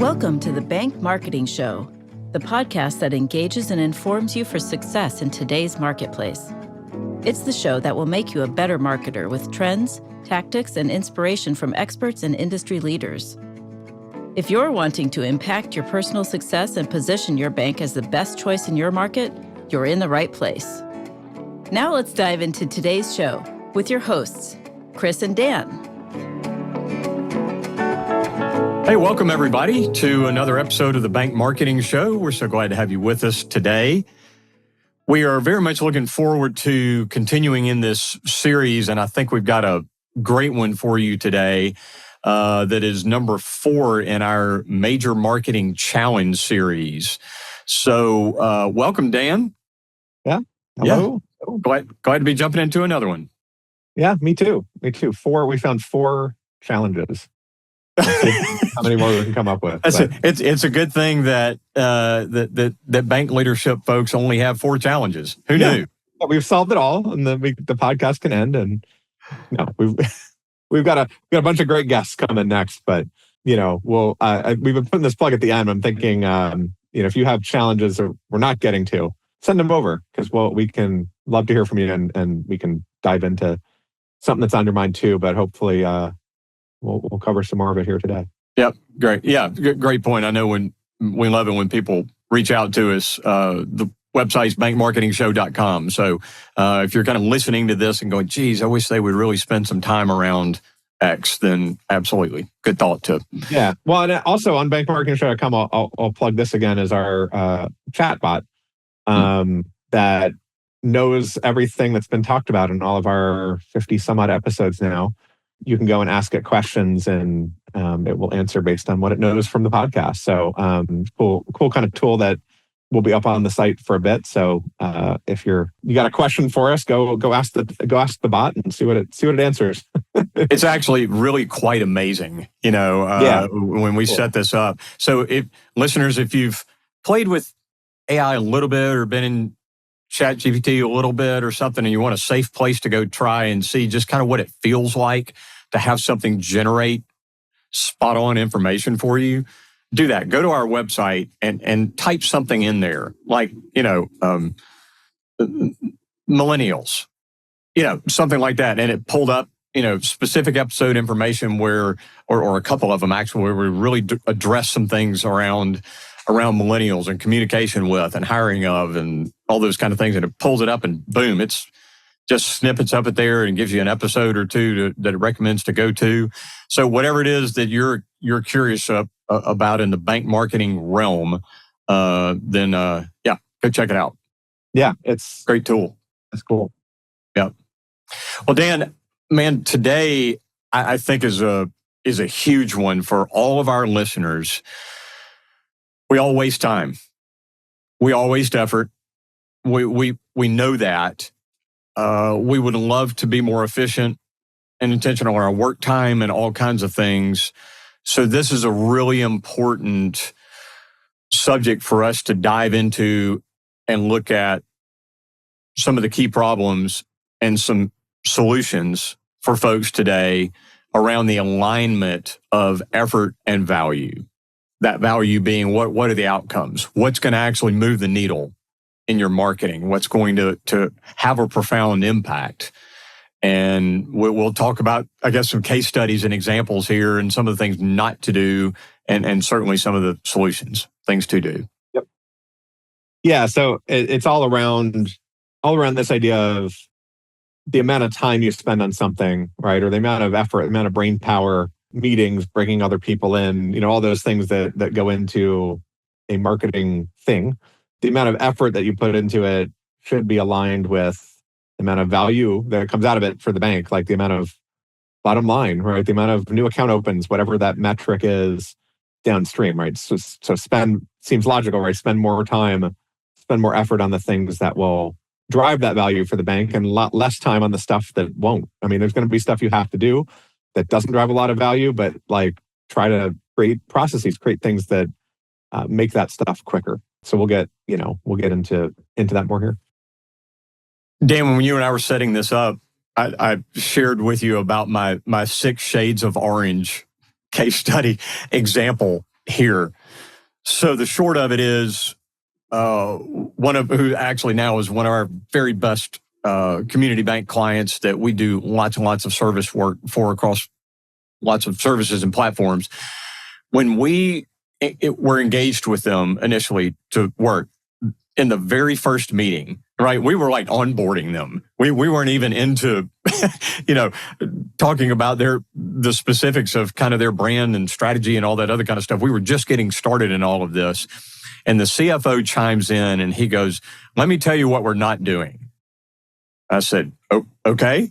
Welcome to the Bank Marketing Show, the podcast that engages and informs you for success in today's marketplace. It's the show that will make you a better marketer with trends, tactics, and inspiration from experts and industry leaders. If you're wanting to impact your personal success and position your bank as the best choice in your market, you're in the right place. Now let's dive into today's show with your hosts, Chris and Dan. Hey, welcome everybody to another episode of the Bank Marketing Show. We're so glad to have you with us today. We are very much looking forward to continuing in this series, and I think we've got a great one for you today that is number 4 in our Major Marketing Challenge series. So welcome, Dan. Yeah. Hello. Yeah. Glad to be jumping into another one. Yeah, me too. We found 4 challenges. How many more we can come up with? It's a good thing that that bank leadership folks only have 4 challenges. Who knew? We've solved it all, and the podcast can end. And we've got a bunch of great guests coming next. But we've been putting this plug at the end. I'm thinking, if you have challenges that we're not getting to, send them over because we can love to hear from you, and we can dive into something that's on your mind too. But hopefully, we'll cover some more of it here today. Yep, great. Yeah, great point. I know when we love it when people reach out to us. The website's bankmarketingshow.com. So if you're kind of listening to this and going, geez, I wish they would really spend some time around X, then absolutely. Good thought too. Yeah. Well, and also on bankmarketingshow.com, I'll plug this again as our chat bot that knows everything that's been talked about in all of our 50 some odd episodes now. You can go and ask it questions, and it will answer based on what it knows from the podcast. So cool kind of tool that will be up on the site for a bit. So if you got a question for us, go ask the bot and see what it answers. It's actually really quite amazing, when we set this up. So if you've played with AI a little bit or been in ChatGPT a little bit or something, and you want a safe place to go try and see just kind of what it feels like to have something generate spot on information for you, do that. Go to our website and type something in there like, millennials, something like that. And it pulled up, specific episode information where, or a couple of them actually, where we really address some things around millennials and communication with and hiring of and all those kind of things. And it pulls it up and boom, it's just snippets of it there and gives you an episode or two that it recommends to go to. So whatever it is that you're curious about in the bank marketing realm, then go check it out. Yeah, it's a great tool. That's cool. Yeah. Well, Dan, man, today I think is a huge one for all of our listeners. We all waste time. We all waste effort. We know that. We would love to be more efficient and intentional on our work time and all kinds of things. So this is a really important subject for us to dive into and look at some of the key problems and some solutions for folks today around the alignment of effort and value. That value being what are the outcomes? What's going to actually move the needle in your marketing? What's going to have a profound impact? And we'll talk about, I guess, some case studies and examples here and some of the things not to do and certainly some of the solutions, things to do. Yep. Yeah, so it's all around this idea of the amount of time you spend on something, right? Or the amount of effort, the amount of brain power, meetings, bringing other people in, all those things that go into a marketing thing. The amount of effort that you put into it should be aligned with the amount of value that comes out of it for the bank, like the amount of bottom line, right? The amount of new account opens, whatever that metric is downstream, right? So spend, seems logical, right? Spend more time, spend more effort on the things that will drive that value for the bank and a lot less time on the stuff that won't. I mean, there's going to be stuff you have to do that doesn't drive a lot of value, but try to create processes, create things that make that stuff quicker. So we'll get into that more here. Dan, when you and I were setting this up, I shared with you about my 6 shades of orange case study example here. So the short of it is, one of who actually now is one of our very best community bank clients that we do lots and lots of service work for across lots of services and platforms. When we were engaged with them initially to work in the very first meeting, right? We were like onboarding them. We weren't even into, talking about the specifics of kind of their brand and strategy and all that other kind of stuff. We were just getting started in all of this. And the CFO chimes in and he goes, "Let me tell you what we're not doing." I said, "Oh, okay."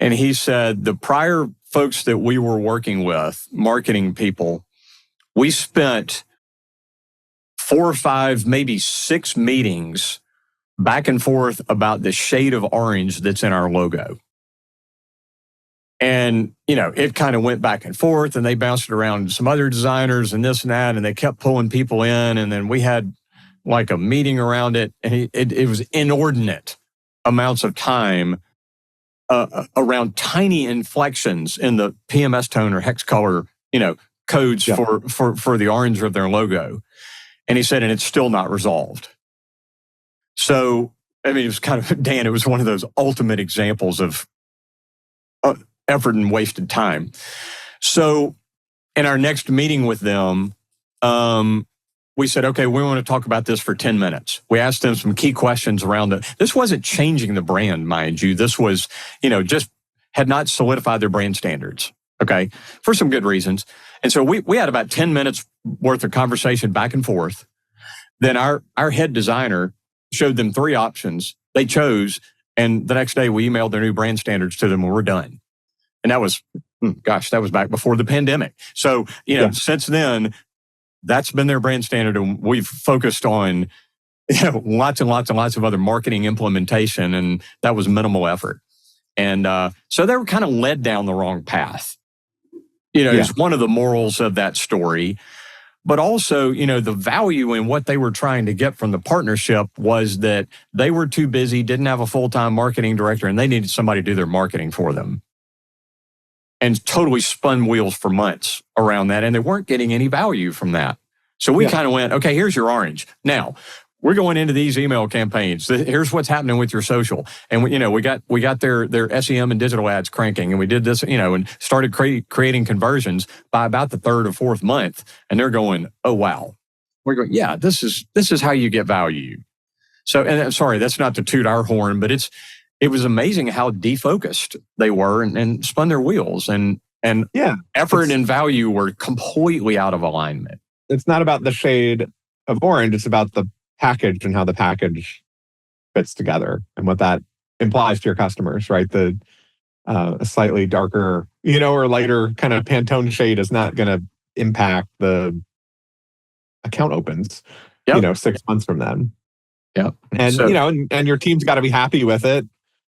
And he said, the prior folks that we were working with, marketing people, we spent 4 or 5, maybe 6 meetings back and forth about the shade of orange that's in our logo. And, it kind of went back and forth and they bounced it around to some other designers and this and that, and they kept pulling people in. And then we had like a meeting around it, and it was inordinate amounts of time around tiny inflections in the PMS tone or hex color, codes for the orange of their logo. And he said, and it's still not resolved. So, it was kind of, Dan, it was one of those ultimate examples of effort and wasted time. So in our next meeting with them, we said, okay, we want to talk about this for 10 minutes. We asked them some key questions around it. This wasn't changing the brand, mind you. This was, just had not solidified their brand standards, okay, for some good reasons. And so we had about 10 minutes worth of conversation back and forth. Then our head designer showed them 3 options. They chose, and the next day we emailed their new brand standards to them and we're done. And that was, that was back before the pandemic. So, since then, that's been their brand standard, and we've focused on lots and lots and lots of other marketing implementation, and that was minimal effort. And so they were kind of led down the wrong path. It's one of the morals of that story. But also, the value in what they were trying to get from the partnership was that they were too busy, didn't have a full-time marketing director, and they needed somebody to do their marketing for them. And totally spun wheels for months around that, and they weren't getting any value from that. So we kind of went, okay, here's your orange. Now, we're going into these email campaigns. Here's what's happening with your social. And we got their SEM and digital ads cranking, and we did this, and started creating conversions by about the 3rd or 4th month. And they're going, oh wow. We're going, yeah, this is how you get value. So, and sorry, that's not to toot our horn, but it was amazing how defocused they were and spun their wheels, and effort and value were completely out of alignment. It's not about the shade of orange. It's about the package and how the package fits together and what that implies to your customers, right? A slightly darker, or lighter kind of Pantone shade is not going to impact the account opens, 6 months from then. Yeah. And, and your team's got to be happy with it.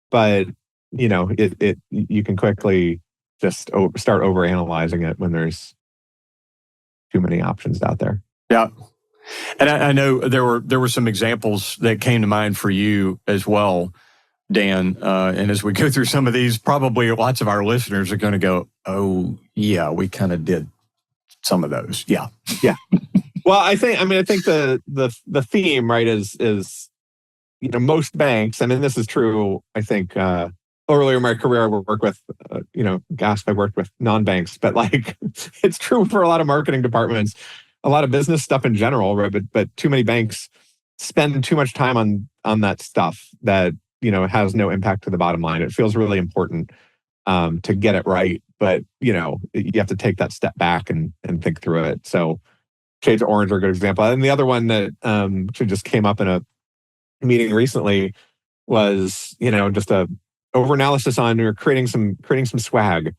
But, you can quickly just start overanalyzing it when there's too many options out there. Yeah. And I know there were some examples that came to mind for you as well, Dan. And as we go through some of these, probably lots of our listeners are going to go, oh, yeah, we kind of did some of those. Yeah. Yeah. Well, I think the theme, right, is most banks, this is true, I think, earlier in my career, I worked with, I worked with non-banks, but it's true for a lot of marketing departments, a lot of business stuff in general, right? But too many banks spend too much time on that stuff that, has no impact to the bottom line. It feels really important to get it right, but, you have to take that step back and think through it. So shades of orange are a good example. And the other one that just came up in a meeting recently was, just a over-analysis on or creating some swag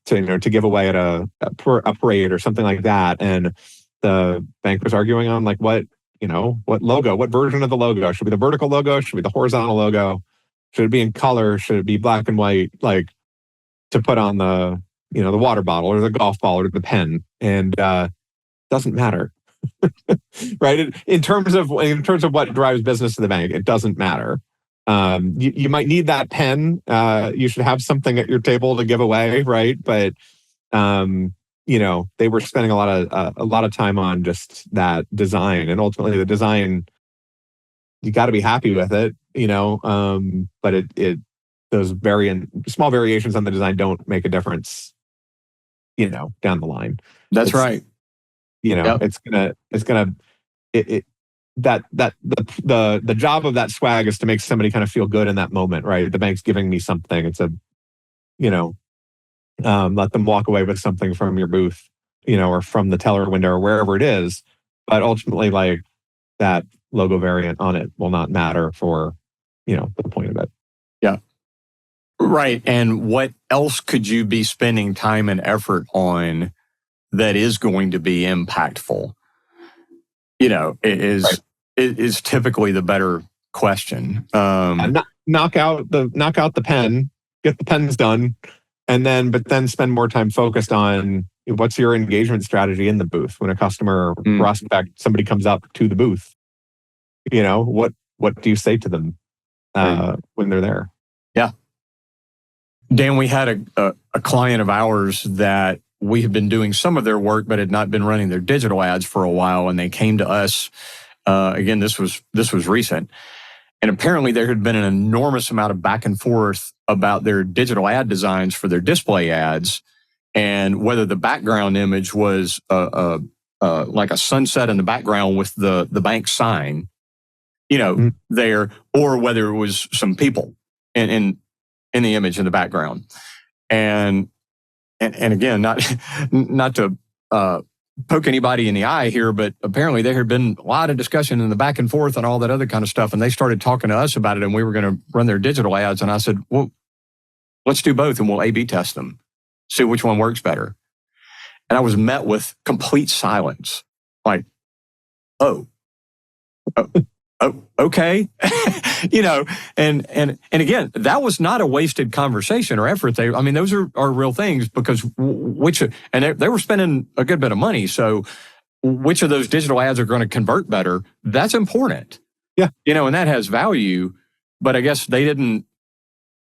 to give away at a parade or something like that. And the bank was arguing on what logo, what version of the logo. Should it be the vertical logo? Should it be the horizontal logo? Should it be in color? Should it be black and white? To put on the water bottle or the golf ball or the pen. And doesn't matter. Right? In terms of what drives business to the bank, it doesn't matter. You might need that pen. You should have something at your table to give away, right? But they were spending a lot of time on just that design, and ultimately the design, you got to be happy with it, but those small variations on the design don't make a difference, down the line. That's right. Yep. It's gonna it that the job of that swag is to make somebody kind of feel good in that moment, right? The bank's giving me something. It's let them walk away with something from your booth, or from the teller window or wherever it is. But ultimately, like, that logo variant on it will not matter for, the point of it. Yeah. Right. And what else could you be spending time and effort on that is going to be impactful? Is typically the better question. Knock out the pen, get the pens done, but then spend more time focused on what's your engagement strategy in the booth when a customer prospect, somebody comes up to the booth. What do you say to them when they're there? Yeah. Dan, we had a client of ours that we had been doing some of their work, but had not been running their digital ads for a while. And they came to us. Again, this was recent. And apparently there had been an enormous amount of back and forth about their digital ad designs for their display ads, and whether the background image was like a sunset in the background with the bank sign, there, or whether it was some people in the image in the background. And again, not to poke anybody in the eye here, but apparently there had been a lot of discussion in the back and forth and all that other kind of stuff. And they started talking to us about it, and we were going to run their digital ads. And I said, well, let's do both and we'll A/B test them, see which one works better. And I was met with complete silence. Like, oh, okay. And again, that was not a wasted conversation or effort. Those are real things, because they were spending a good bit of money. So which of those digital ads are going to convert better? That's important. Yeah. And that has value, but I guess they didn't,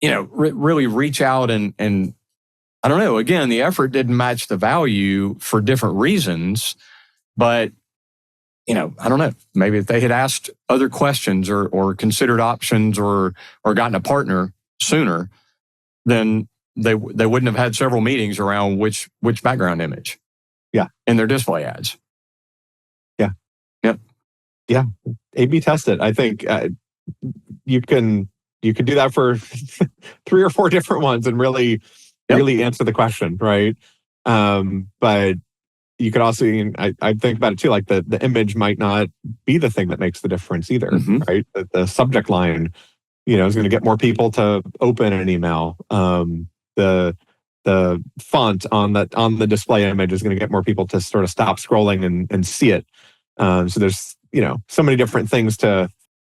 really reach out and I don't know, again, the effort didn't match the value for different reasons, but I don't know, maybe if they had asked other questions or considered options or gotten a partner sooner, then they wouldn't have had several meetings around which background image. Yeah. In their display ads. Yeah. Yep. Yeah. A/B test it. I think you can do that for 3 or 4 different ones and really answer the question, right? But you could also, I think about it too, like the image might not be the thing that makes the difference either, right? The subject line, is going to get more people to open an email. The font on the display image is going to get more people to sort of stop scrolling and see it. So there's, so many different things to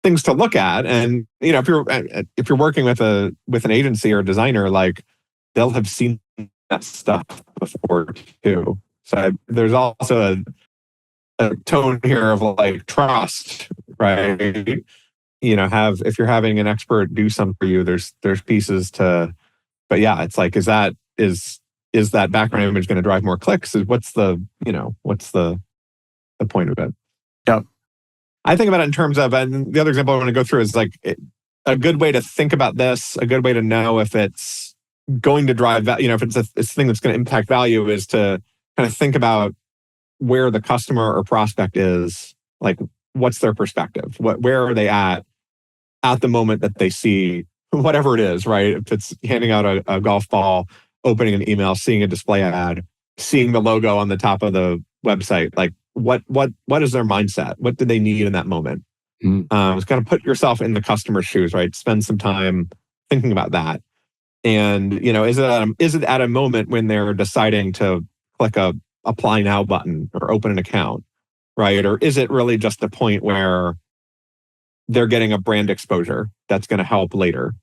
look at. And, if you're working with an agency or a designer, like, they'll have seen that stuff before too. So there's also a tone here of like trust, right? If you're having an expert do something for you, there's pieces to, but yeah, it's like, is that background image going to drive more clicks? What's the point of it? Yeah. I think about it in terms of, and the other example I want to go through is like a good way to think about this, a good way to know if it's going to drive, if it's a thing that's going to impact value, is to kind of think about where the customer or prospect is, like, what's their perspective? Where are they at the moment that they see whatever it is, right? If it's handing out a golf ball, opening an email, seeing a display ad, seeing the logo on the top of the website, like what is their mindset? What do they need in that moment? Just kind of put yourself in the customer's shoes, right? Spend some time thinking about that. And, is it at a moment when they're deciding to click a apply now button or open an account, right? Or is it really just a point where they're getting a brand exposure that's going to help later?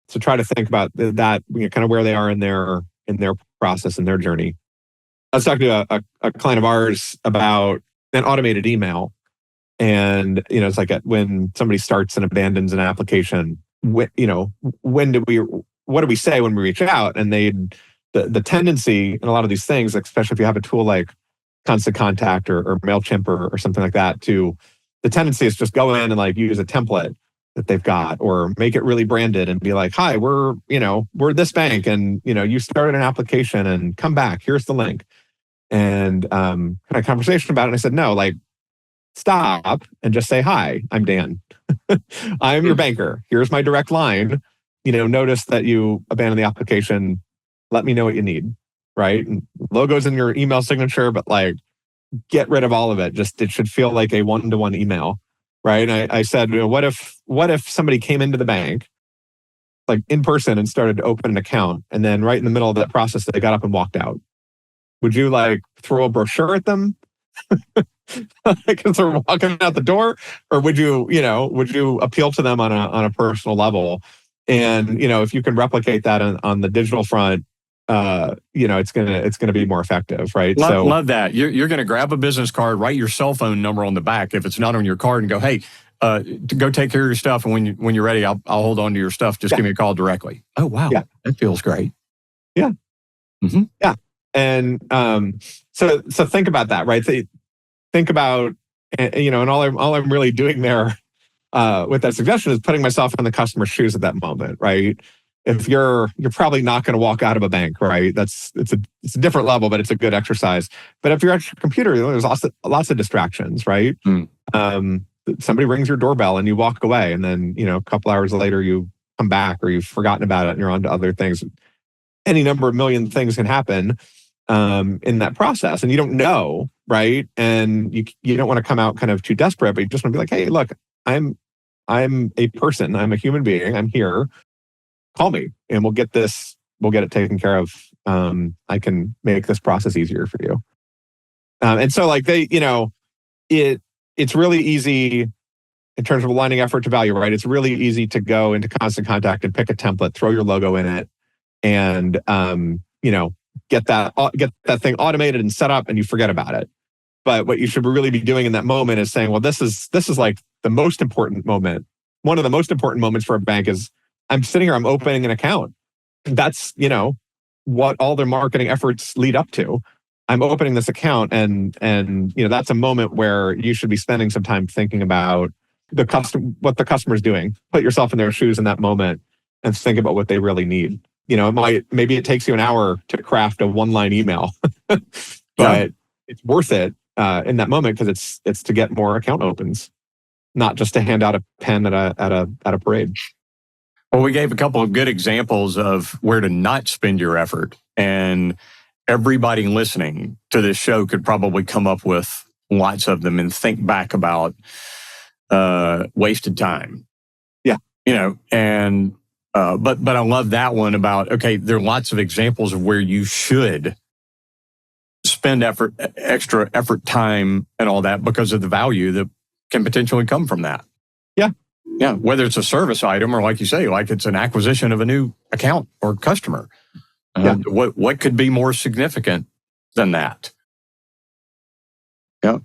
So try to think about that, kind of where they are in their process and their journey. I was talking to a client of ours about an automated email, and it's like when somebody starts and abandons an application, what do we say when we reach out? And they'd the tendency in a lot of these things, especially if you have a tool like Constant Contact or MailChimp or something like that, the tendency is just go in and like use a template that they've got, or make it really branded and be like, hi, we're this bank, and you started an application and come back, here's the link. And had a conversation about it, and I said, no, like, stop and just say, hi, I'm Dan. I'm your banker. Here's my direct line. Notice that you abandoned the application. Let me know what you need, right? And logos in your email signature, but like, get rid of all of it. Just, it should feel like a one-to-one email, right? And I said, what if somebody came into the bank, like in person, and started to open an account, and then right in the middle of that process, they got up and walked out? Would you like throw a brochure at them because they're walking out the door, or would you appeal to them on a personal level? And if you can replicate that on the digital front, it's gonna be more effective, right? Love that. You're gonna grab a business card, write your cell phone number on the back if it's not on your card, and go, hey, go take care of your stuff, and when you're ready, I'll hold on to your stuff. Just give me a call directly. Oh wow, that feels great. Yeah, yeah. And so think about that, right? Think about, and all I'm really doing there with that suggestion is putting myself in the customer's shoes at that moment, right? If you're probably not going to walk out of a bank, right? It's a different level, but it's a good exercise. But if you're at your computer, there's lots of distractions, right? Somebody rings your doorbell and you walk away, and then a couple hours later you come back, or you've forgotten about it and you're on to other things. Any number of million things can happen in that process, and you don't know, right? And you don't want to come out kind of too desperate, but you just want to be like, hey, look, I'm a person, I'm a human being, I'm here. Call me, and we'll get it taken care of. I can make this process easier for you. And so, like, it's really easy in terms of aligning effort to value, right? It's really easy to go into Constant Contact and pick a template, throw your logo in it, and get that thing automated and set up, and you forget about it. But what you should really be doing in that moment is saying, well, this is like the most important moment. One of the most important moments for a bank is, I'm sitting here, I'm opening an account. That's, what all their marketing efforts lead up to. I'm opening this account, and that's a moment where you should be spending some time thinking about what the customer's doing. Put yourself in their shoes in that moment and think about what they really need. Maybe it takes you an hour to craft a one-line email, but it's worth it in that moment, because it's to get more account opens, not just to hand out a pen at a parade. Well, we gave a couple of good examples of where to not spend your effort, and everybody listening to this show could probably come up with lots of them and think back about wasted time. Yeah, and but I love that one about, okay, there are lots of examples of where you should spend extra effort, time, and all that, because of the value that can potentially come from that. Yeah, whether it's a service item, or like you say, like it's an acquisition of a new account or customer. What could be more significant than that? Yeah.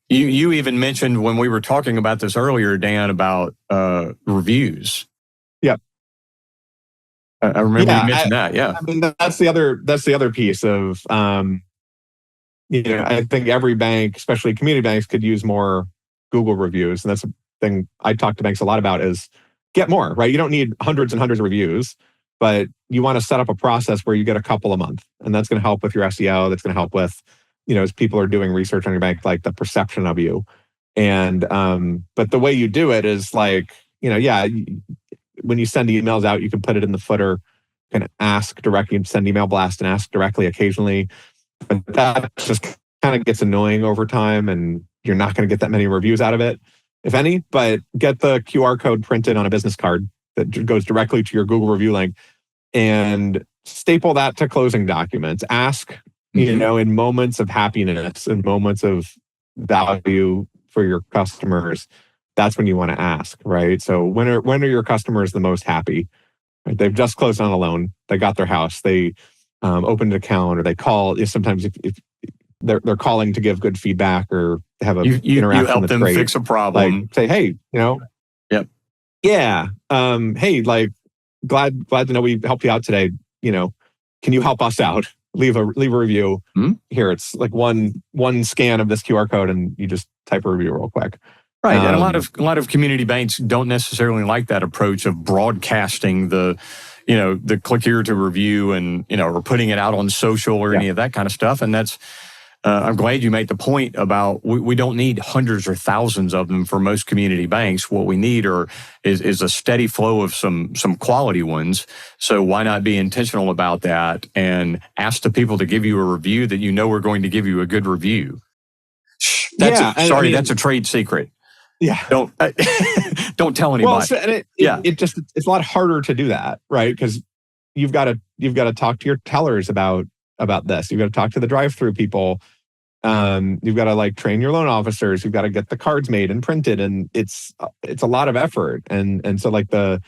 You even mentioned, when we were talking about this earlier, Dan, about reviews. Yeah. I remember you mentioned that. Yeah. I mean, that's the other piece of, I think every bank, especially community banks, could use more Google reviews. And that's a thing I talk to banks a lot about, is get more, right? You don't need hundreds and hundreds of reviews, but you want to set up a process where you get a couple a month. And that's going to help with your SEO. That's going to help with, as people are doing research on your bank, like the perception of you. And, but the way you do it is like, when you send emails out, you can put it in the footer, you can ask directly, send email blast and ask directly occasionally. But that just kind of gets annoying over time, and you're not going to get that many reviews out of it, if any. But get the QR code printed on a business card that goes directly to your Google review link, and staple that to closing documents. Ask, in moments of happiness and moments of value for your customers, that's when you want to ask, right? So when are your customers the most happy? Right? They've just closed on a loan. They got their house. They opened an account, or they call. Sometimes if they're calling to give good feedback, or have a interaction you help that's them great. Fix a problem. Like, say, hey, Yep. Yeah. Hey, like, glad to know we helped you out today. can you help us out? Leave a review. Here, it's like one scan of this QR code, and you just type a review real quick. Right, and a lot of community banks don't necessarily like that approach of broadcasting the click here to review, and or putting it out on social or any of that kind of stuff. And that's I'm glad you made the point about we don't need hundreds or thousands of them for most community banks. What we need is a steady flow of some quality ones. So why not be intentional about that and ask the people to give you a review that are going to give you a good review? That's a trade secret. Yeah. Don't tell anybody. Well, so, and it's a lot harder to do that, right? Because you've got to talk to your tellers about this. You've got to talk to the drive-through people. You've got to train your loan officers. You've got to get the cards made and printed, and it's a lot of effort. And so the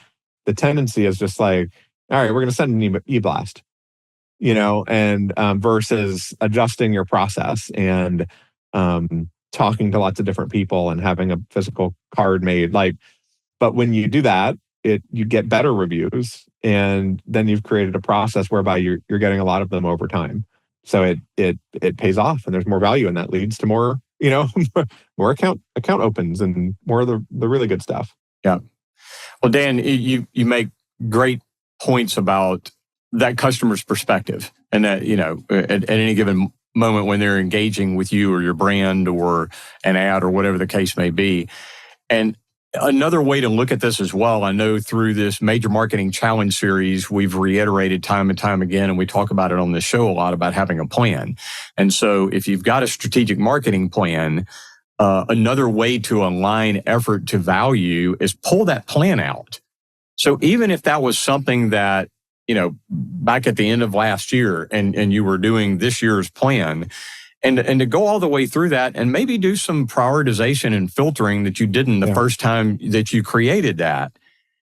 tendency is just all right, we're going to send an e-blast, and versus adjusting your process and talking to lots of different people and having a physical card made. But when you do that, you get better reviews, and then you've created a process whereby you're getting a lot of them over time. So it pays off, and there's more value, and that leads to more more account opens and more of the really good stuff. Yeah. Well, Dan, you make great points about that customer's perspective, and that at any given moment when they're engaging with you or your brand or an ad or whatever the case may be. And another way to look at this as well, I know through this Major Marketing Challenge series, we've reiterated time and time again, and we talk about it on this show a lot, about having a plan. And so if you've got a strategic marketing plan, another way to align effort to value is pull that plan out. So even if that was something that, back at the end of last year and you were doing this year's plan, and to go all the way through that and maybe do some prioritization and filtering that you didn't the first time that you created that,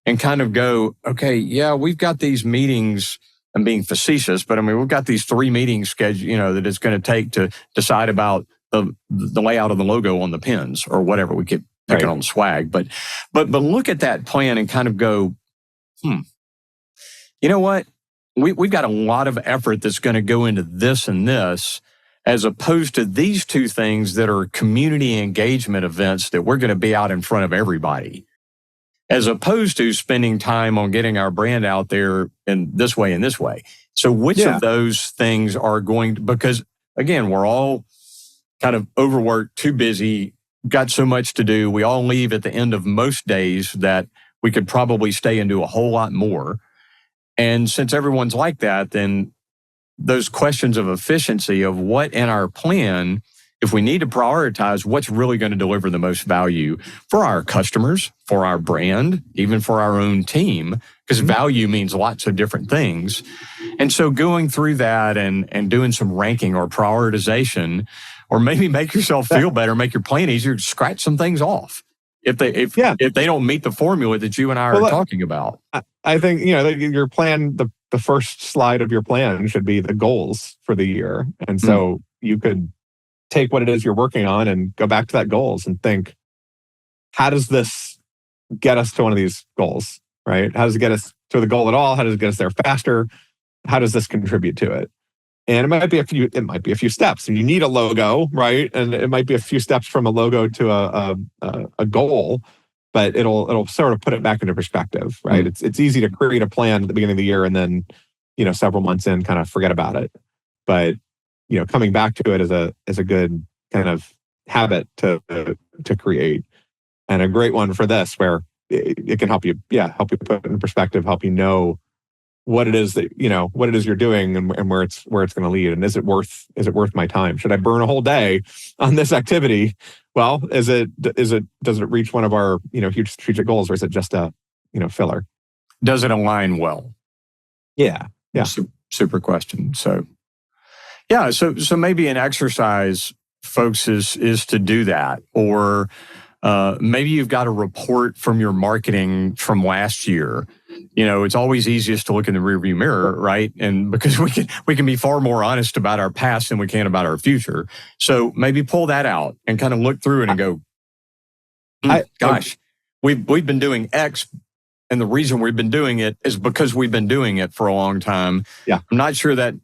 and kind of go, okay, we've got these meetings. I'm being facetious, but we've got these 3 meetings scheduled, that it's going to take to decide about the layout of the logo on the pins or whatever. We keep picking on swag, but look at that plan and kind of go, you know what? We've got a lot of effort that's going to go into this and this, as opposed to these 2 things that are community engagement events that we're going to be out in front of everybody, as opposed to spending time on getting our brand out there in this way and this way. So which of those things are going to, because again, we're all kind of overworked, too busy, got so much to do. We all leave at the end of most days that we could probably stay and do a whole lot more. And since everyone's like that, then those questions of efficiency of what in our plan, if we need to prioritize what's really going to deliver the most value for our customers, for our brand, even for our own team, because value means lots of different things. And so going through that and doing some ranking or prioritization, or maybe make yourself feel better, make your plan easier, scratch some things off if they don't meet the formula that you and I are talking about. I think, your plan, the first slide of your plan should be the goals for the year. And so you could take what it is you're working on and go back to that goals and think, how does this get us to one of these goals, right? How does it get us to the goal at all? How does it get us there faster? How does this contribute to it? And it might be a few steps. You need a logo, right? And it might be a few steps from a logo to a goal, but it'll sort of put it back into perspective, right? It's easy to create a plan at the beginning of the year and then, several months in, kind of forget about it. But coming back to it is a good kind of habit to create, and a great one for this, where it can help you put it in perspective, help you know what it is that what it is you're doing and where it's going to lead, and is it worth my time? Should I burn a whole day on this activity? Well, does it reach one of our huge strategic goals, or is it just a filler? Does it align well? Yeah. Super question. So maybe an exercise, folks, is to do that, or maybe you've got a report from your marketing from last year. It's always easiest to look in the rearview mirror, right? And because we can be far more honest about our past than we can about our future. So maybe pull that out and kind of look through it and go, we've been doing X, And the reason we've been doing it is because we've been doing it for a long time. Yeah. I'm not sure that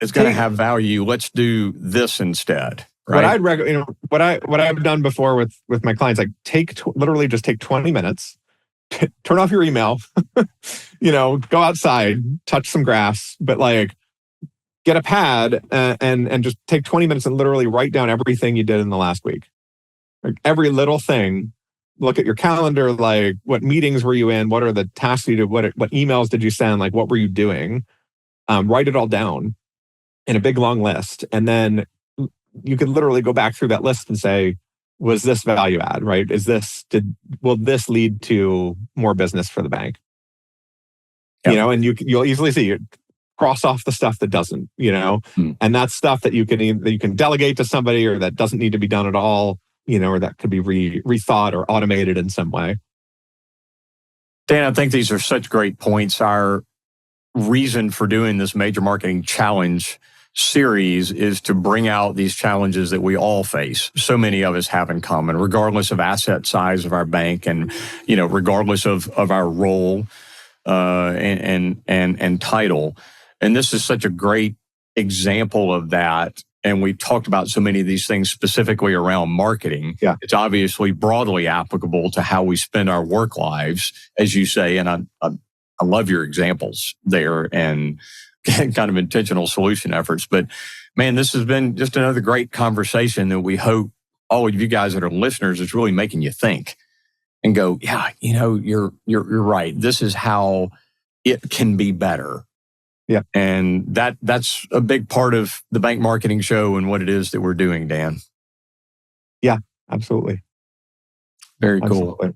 it's going to have value. Let's do this instead. Right? What I'd what I've done before with my clients, like literally just take 20 minutes, turn off your email, go outside, touch some grass, but like get a pad and just take 20 minutes and literally write down everything you did in the last week. Like every little thing. Look at your calendar, like what meetings were you in? What are the tasks you did? What emails did you send? Like what were you doing? Write it all down in a big long list. And then you can literally go back through that list and say, was this value add, right? Will this lead to more business for the bank? Yep. And you'll easily see cross off the stuff that doesn't, and that's stuff that you can delegate to somebody or that doesn't need to be done at all. Or that could be rethought or automated in some way. Dan, I think these are such great points. Our reason for doing this Major Marketing Challenge series is to bring out these challenges that we all face. So many of us have in common, regardless of asset size of our bank and, regardless of our role and title. And this is such a great example of that. And we talked about so many of these things specifically around marketing. Yeah. It's obviously broadly applicable to how we spend our work lives, as you say. And I love your examples there and kind of intentional solution efforts. But man, this has been just another great conversation that we hope all of you guys that are listeners is really making you think and go, yeah, you're right. This is how it can be better. Yeah. And that's a big part of the Bank Marketing Show and what it is that we're doing, Dan. Yeah, absolutely. Very cool. Absolutely.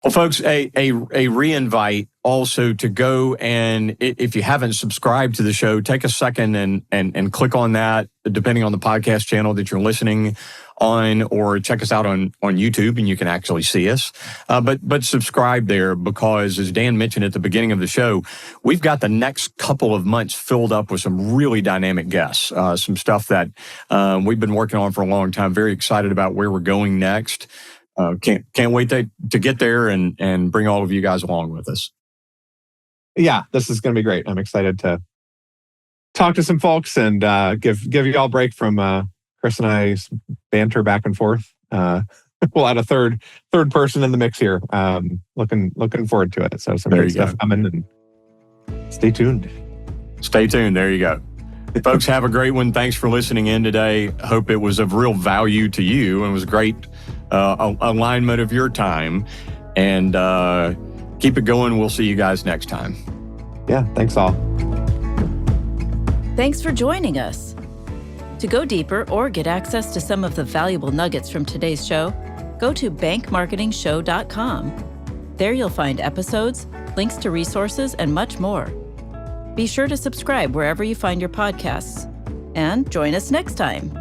Well, folks, a re-invite also to go and if you haven't subscribed to the show, take a second and click on that, depending on the podcast channel that you're listening on, or check us out on YouTube and you can actually see us. But subscribe there because, as Dan mentioned at the beginning of the show, we've got the next couple of months filled up with some really dynamic guests, some stuff that we've been working on for a long time. Very excited about where we're going next. Can't wait to get there and bring all of you guys along with us. Yeah, this is going to be great. I'm excited to talk to some folks and give you all a break from Chris and I's banter back and forth. We'll add a third person in the mix here. Looking forward to it. So some great stuff coming, and stay tuned. Stay tuned. There you go. Folks, have a great one. Thanks for listening in today. Hope it was of real value to you and was great alignment of your time. And keep it going. We'll see you guys next time. Yeah, thanks all. Thanks for joining us. To go deeper or get access to some of the valuable nuggets from today's show, go to bankmarketingshow.com. There you'll find episodes, links to resources, and much more. Be sure to subscribe wherever you find your podcasts. And join us next time.